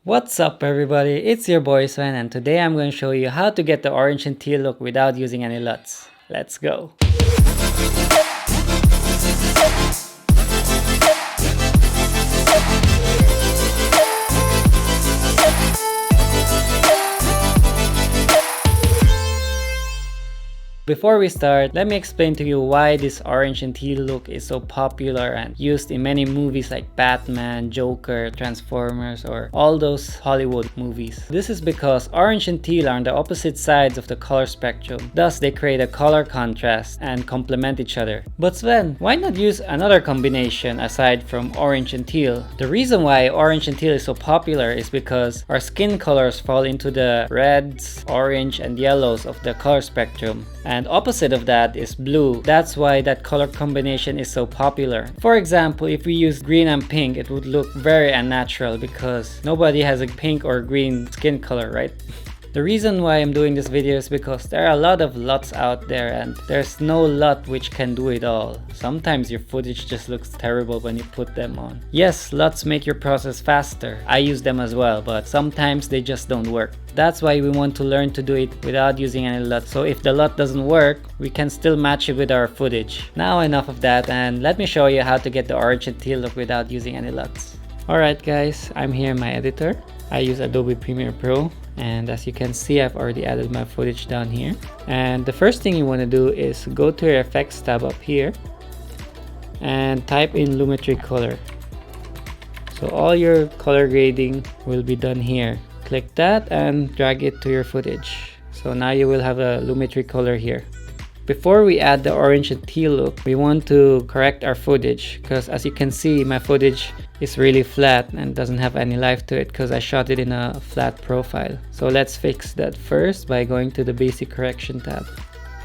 What's up everybody, it's your boy Sven and today I'm going to show you how to get the orange and teal look without using any LUTs. Let's go! Before we start, let me explain to you why this orange and teal look is so popular and used in many movies like Batman, Joker, Transformers, or all those Hollywood movies. This is because orange and teal are on the opposite sides of the color spectrum. Thus, they create a color contrast and complement each other. But Sven, why not use another combination aside from orange and teal? The reason why orange and teal is so popular is because our skin colors fall into the reds, orange, and yellows of the color spectrum. And opposite of that is blue. That's why that color combination is so popular. For example, if we use green and pink, it would look very unnatural because nobody has a pink or green skin color, right? The reason why I'm doing this video is because there are a lot of LUTs out there and there's no LUT which can do it all. Sometimes your footage just looks terrible when you put them on. Yes, LUTs make your process faster. I use them as well, but sometimes they just don't work. That's why we want to learn to do it without using any LUT. So if the LUT doesn't work, we can still match it with our footage. Now enough of that and let me show you how to get the orange and teal look without using any LUTs. Alright guys, I'm here in my editor. I use Adobe Premiere Pro. And as you can see, I've already added my footage down here. And the first thing you want to do is go to your effects tab up here and type in Lumetri color. So all your color grading will be done here. Click that and drag it to your footage. So now you will have a Lumetri color here. Before we add the orange and teal look, we want to correct our footage because as you can see, my footage is really flat and doesn't have any life to it because I shot it in a flat profile. So let's fix that first by going to the basic correction tab.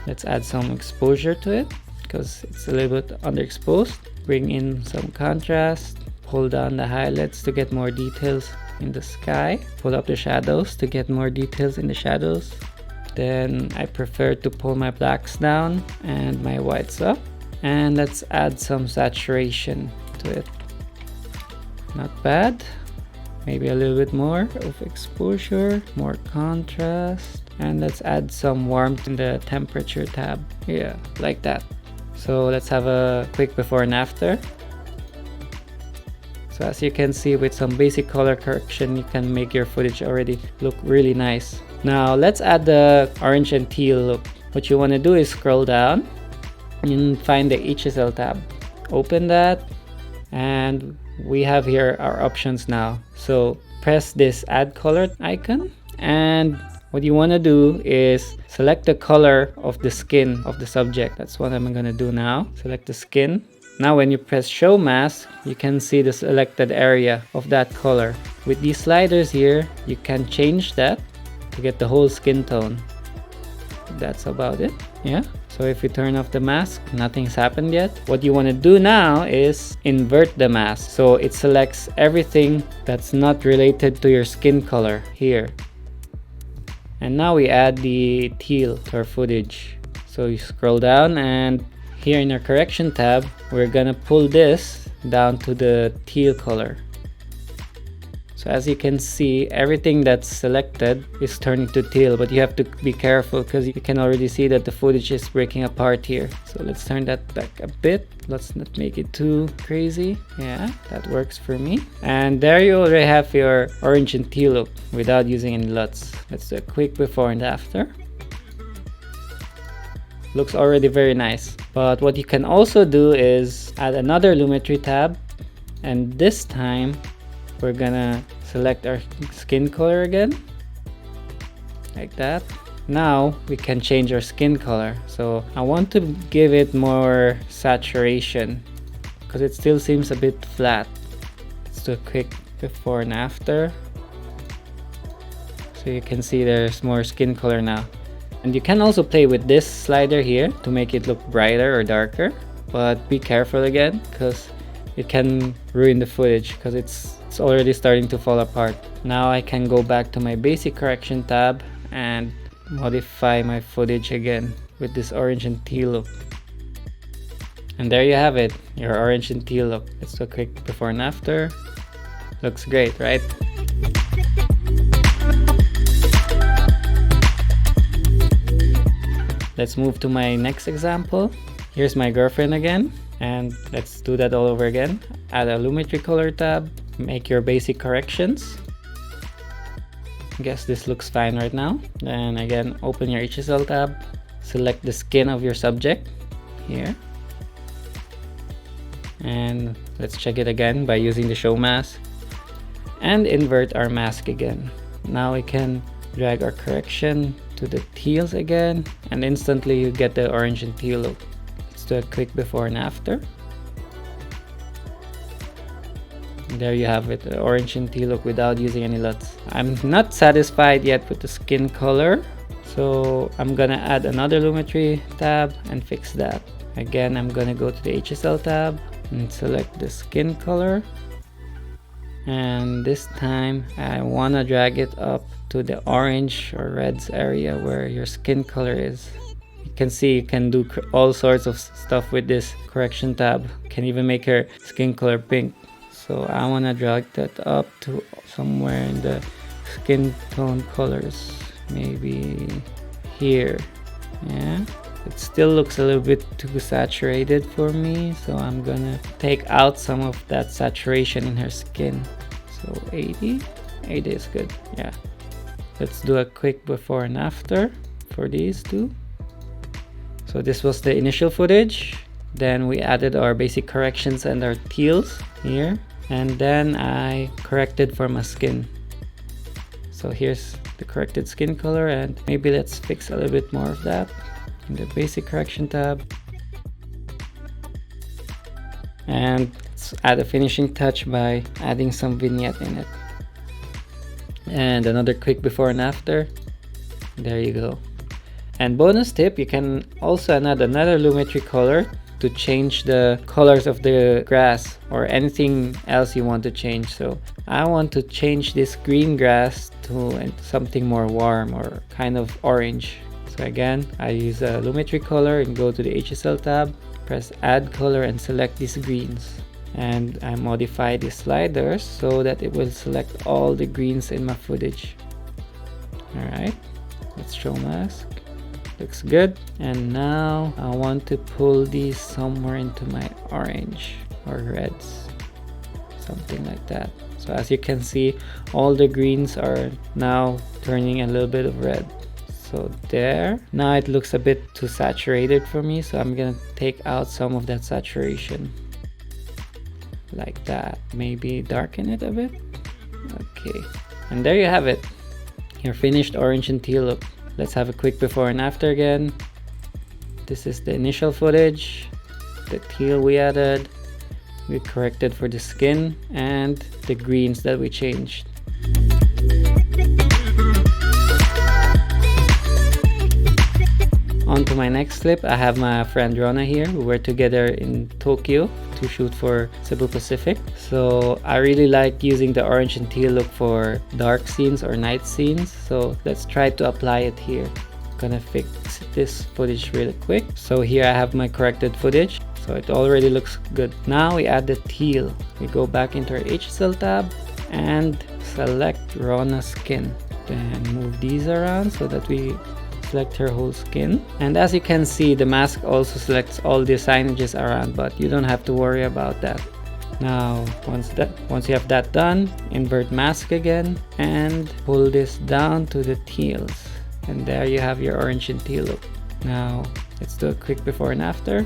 Let's add some exposure to it because it's a little bit underexposed. Bring in some contrast, pull down the highlights to get more details in the sky, pull up the shadows to get more details in the shadows. Then I prefer to pull my blacks down and my whites up. And let's add some saturation to it. Not bad. Maybe a little bit more of exposure, more contrast. And let's add some warmth in the temperature tab. Yeah, like that. So let's have a quick before and after. So as you can see, with some basic color correction, you can make your footage already look really nice. Now let's add the orange and teal look. What you want to do is scroll down and find the HSL tab. Open that and we have here our options now. So press this add color icon and what you want to do is select the color of the skin of the subject. That's what I'm going to do now. Select the skin. Now when you press show mask, you can see the selected area of that color. With these sliders here, you can change that to get the whole skin tone. That's about it. Yeah. So if you turn off the mask, nothing's happened yet. What you want to do now is invert the mask. So it selects everything that's not related to your skin color here. And now we add the teal to our footage. So you scroll down and here in our correction tab, we're gonna pull this down to the teal color. So as you can see, everything that's selected is turning to teal, but you have to be careful because you can already see that the footage is breaking apart here. So let's turn that back a bit. Let's not make it too crazy. Yeah, that works for me. And there you already have your orange and teal look without using any LUTs. Let's do a quick before and after. Looks already very nice. But what you can also do is add another Lumetri tab, and this time we're gonna select our skin color again, like that. Now we can change our skin color. So I want to give it more saturation because it still seems a bit flat. Let's do a quick before and after. So you can see there's more skin color now. And you can also play with this slider here to make it look brighter or darker, but be careful again because it can ruin the footage because it's already starting to fall apart. Now I can go back to my basic correction tab and modify my footage again with this orange and teal look. And there you have it, your orange and teal look. Let's do a quick before and after. Looks great, right? let's move to my next example. Here's my girlfriend again, and let's do that all over again. Add a Lumetri color tab, make your basic corrections. Guess this looks fine right now. Then again, open your HSL tab, select the skin of your subject here, and let's check it again by using the show mask, and invert our mask again. Now we can drag our correction to the teals again, and instantly you get the orange and teal look. Let's do a quick before and after. There you have it, the orange and teal look without using any LUTs. I'm not satisfied yet with the skin color, so I'm gonna add another Lumetri tab and fix that. Again, I'm gonna go to the HSL tab and select the skin color, and this time I wanna drag it up to the orange or reds area where your skin color is. You can see you can do all sorts of stuff with this correction tab. You can even make your skin color pink. So I want to drag that up to somewhere in the skin tone colors, maybe here. Yeah, it still looks a little bit too saturated for me, so I'm gonna take out some of that saturation in her skin. So 80 is good. Yeah, let's do a quick before and after for these two. So this was the initial footage, then we added our basic corrections and our teals here, and then I corrected for my skin. So here's the corrected skin color, and maybe let's fix a little bit more of that in the basic correction tab. And let's add a finishing touch by adding some vignette in it. And another quick before and after. There you go. And bonus tip, you can also add another Lumetri color to change the colors of the grass or anything else you want to change. So I want to change this green grass to something more warm or kind of orange. So again, I use a Lumetri color and go to the HSL tab, press add color and select these greens. And I modify the sliders so that it will select all the greens in my footage. Alright, let's show mask. Looks good. And now I want to pull these somewhere into my orange or reds, something like that. So as you can see, all the greens are now turning a little bit of red. So there, now it looks a bit too saturated for me, so I'm gonna take out some of that saturation like that. Maybe darken it a bit. Okay, and there you have it, your finished orange and teal look. Let's have a quick before and after again. This is the initial footage, the teal we added, we corrected for the skin, and the greens that we changed. On to my next clip, I have my friend Rona here. We were together in Tokyo to shoot for Cebu Pacific. So I really like using the orange and teal look for dark scenes or night scenes. So let's try to apply it here. Gonna fix this footage really quick. So here I have my corrected footage. So it already looks good. Now we add the teal. We go back into our HSL tab and select Rona's skin. Then move these around so that we select her whole skin. And as you can see, the mask also selects all the signages around, but you don't have to worry about that. Now once you have that done, invert mask again and pull this down to the teals, and there you have your orange and teal look. Now let's do a quick before and after.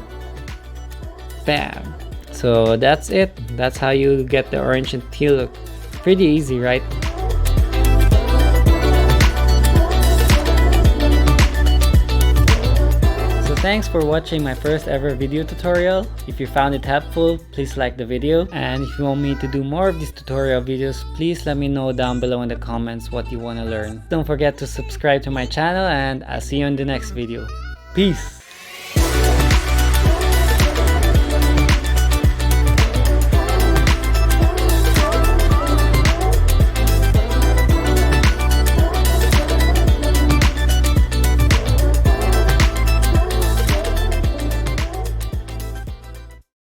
Bam! So that's it. That's how you get the orange and teal look. Pretty easy, right? Thanks for watching my first ever video tutorial. If you found it helpful, please like the video. And if you want me to do more of these tutorial videos, please let me know down below in the comments what you want to learn. Don't forget to subscribe to my channel, and I'll see you in the next video. Peace!